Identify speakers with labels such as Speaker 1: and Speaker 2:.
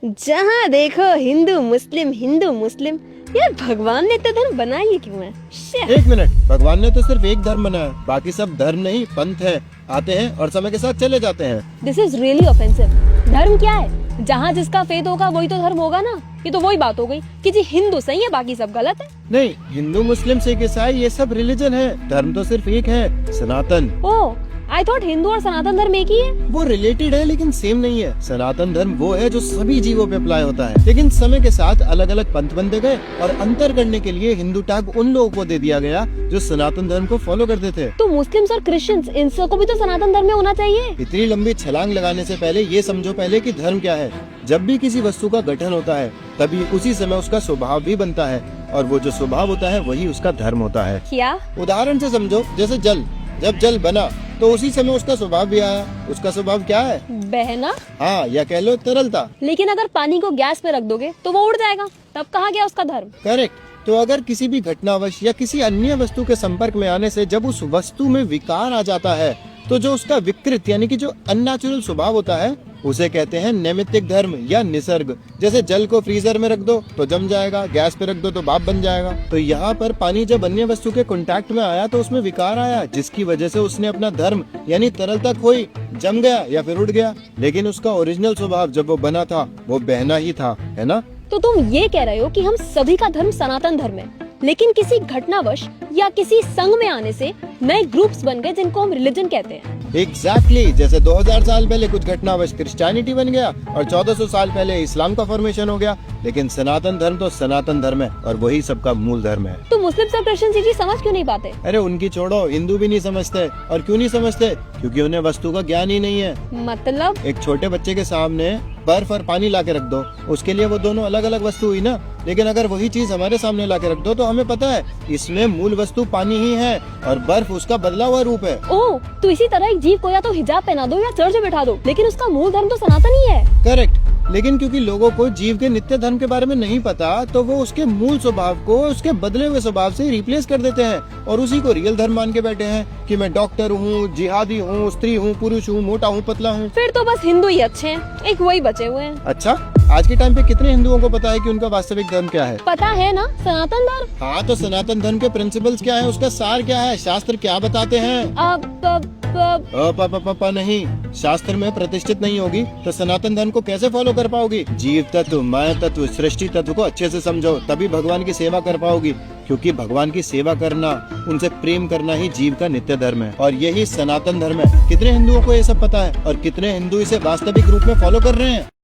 Speaker 1: जहाँ देखो हिंदू मुस्लिम। यार भगवान ने तो धर्म बनाया ही क्यों है?
Speaker 2: एक मिनट, भगवान ने तो सिर्फ एक धर्म बनाया, बाकी सब धर्म नहीं पंथ है, आते हैं और समय के साथ चले जाते हैं।
Speaker 1: This is really offensive. धर्म क्या है? जहाँ जिसका फेथ होगा वही तो धर्म होगा ना। ये तो वही बात हो गई कि जी हिंदू सही है बाकी सब गलत है।
Speaker 2: नहीं, हिंदू मुस्लिम सिख ईसाई ये सब रिलीजन है, धर्म तो सिर्फ एक है, सनातन।
Speaker 1: ओह, आई थॉट हिंदू और सनातन धर्म एक ही है।
Speaker 2: वो रिलेटेड है लेकिन सेम नहीं है। सनातन धर्म वो है जो सभी जीवों पे अप्लाई होता है, लेकिन समय के साथ अलग अलग पंथ बनते गए और अंतर करने के लिए हिंदू टैग उन लोगों को दे दिया गया जो सनातन धर्म को फॉलो करते थे।
Speaker 1: तो मुस्लिम्स और क्रिश्चियंस इन सबको भी तो सनातन धर्म में होना चाहिए।
Speaker 2: इतनी लंबी छलांग लगाने से पहले ये समझो पहले कि धर्म क्या है। जब भी किसी वस्तु का गठन होता है तभी उसी समय उसका स्वभाव भी बनता है, और वो जो स्वभाव होता है वही उसका धर्म होता है।
Speaker 1: क्या?
Speaker 2: उदाहरण से समझो, जैसे जल, जब जल बना तो उसी समय उसका स्वभाव भी आया। उसका स्वभाव क्या है?
Speaker 1: बहना।
Speaker 2: हाँ, या कह लो तरलता।
Speaker 1: लेकिन अगर पानी को गैस पे रख दोगे तो वो उड़ जाएगा, तब कहाँ गया उसका धर्म?
Speaker 2: करेक्ट। तो अगर किसी भी घटनावश या किसी अन्य वस्तु के संपर्क में आने से जब उस वस्तु में विकार आ जाता है तो जो उसका विकृत यानी कि जो अननेचुरल स्वभाव होता है उसे कहते हैं नैमित्तिक धर्म या निसर्ग। जैसे जल को फ्रीजर में रख दो तो जम जाएगा, गैस पे रख दो तो भाप बन जाएगा। तो यहाँ पर पानी जब अन्य वस्तु के कांटेक्ट में आया तो उसमें विकार आया, जिसकी वजह से उसने अपना धर्म यानी तरलता खोई, जम गया या फिर उड़ गया। लेकिन उसका ओरिजिनल स्वभाव जब वो बना था वो बहना ही था, है ना?
Speaker 1: तो तुम ये कह रहे हो कि हम सभी का धर्म सनातन धर्म है, लेकिन किसी घटनावश या किसी संघ में आने से नए ग्रुप्स बन गए जिनको हम रिलीजन कहते हैं।
Speaker 2: एग्जैक्टली जैसे 2000 साल पहले कुछ घटनावश क्रिश्चियनिटी बन गया और 1400 साल पहले इस्लाम का फॉर्मेशन हो गया। लेकिन सनातन धर्म तो सनातन धर्म है और वही सबका मूल धर्म है।
Speaker 1: तो मुस्लिम और क्रिश्चियन ये चीज समझ क्यों नहीं पाते?
Speaker 2: अरे उनकी छोड़ो, हिंदू भी नहीं समझते। और क्यों नहीं समझते? क्योंकि उन्हें वस्तु का ज्ञान ही नहीं है।
Speaker 1: मतलब?
Speaker 2: एक छोटे बच्चे के सामने बर्फ और पानी ला के रख दो, उसके लिए वो दोनों अलग अलग वस्तु हुई ना। लेकिन अगर वही चीज हमारे सामने ला के रख दो तो हमें पता है इसमें मूल वस्तु पानी ही है और बर्फ उसका बदला हुआ रूप है।
Speaker 1: ओह, तो इसी तरह एक जीव को या तो हिजाब पहना दो या चर्च में बैठा दो, लेकिन उसका मूल धर्म तो सनातन ही है।
Speaker 2: करेक्ट। लेकिन क्योंकि लोगों को जीव के नित्य धर्म के बारे में नहीं पता तो वो उसके मूल स्वभाव को उसके बदले हुए स्वभाव से रिप्लेस कर देते हैं और उसी को रियल धर्म मान के बैठे हैं कि मैं डॉक्टर हूँ, जिहादी हूँ, स्त्री हूँ, पुरुष हूँ, मोटा हूँ, पतला हूँ।
Speaker 1: फिर तो बस हिंदू ही अच्छे हैं, एक वही बचे हुए हैं।
Speaker 2: अच्छा, आज के टाइम पे कितने हिंदुओं को पता है कि उनका वास्तविक धर्म क्या है?
Speaker 1: पता है ना, सनातन धर्म।
Speaker 2: हाँ, तो सनातन धर्म के प्रिंसिपल्स क्या है, उसका सार क्या है, शास्त्र क्या बताते हैं? नहीं, शास्त्र में प्रतिष्ठित नहीं होगी तो सनातन धर्म को कैसे फॉलो कर पाओगी? जीव तत्व, माया तत्व, सृष्टि तत्व को अच्छे से समझो, तभी भगवान की सेवा कर पाओगी। क्योंकि भगवान की सेवा करना, उनसे प्रेम करना ही जीव का नित्य धर्म है और यही सनातन धर्म है। कितने हिंदुओं को ये सब पता है और कितने हिंदू इसे वास्तविक रूप में फॉलो कर रहे हैं?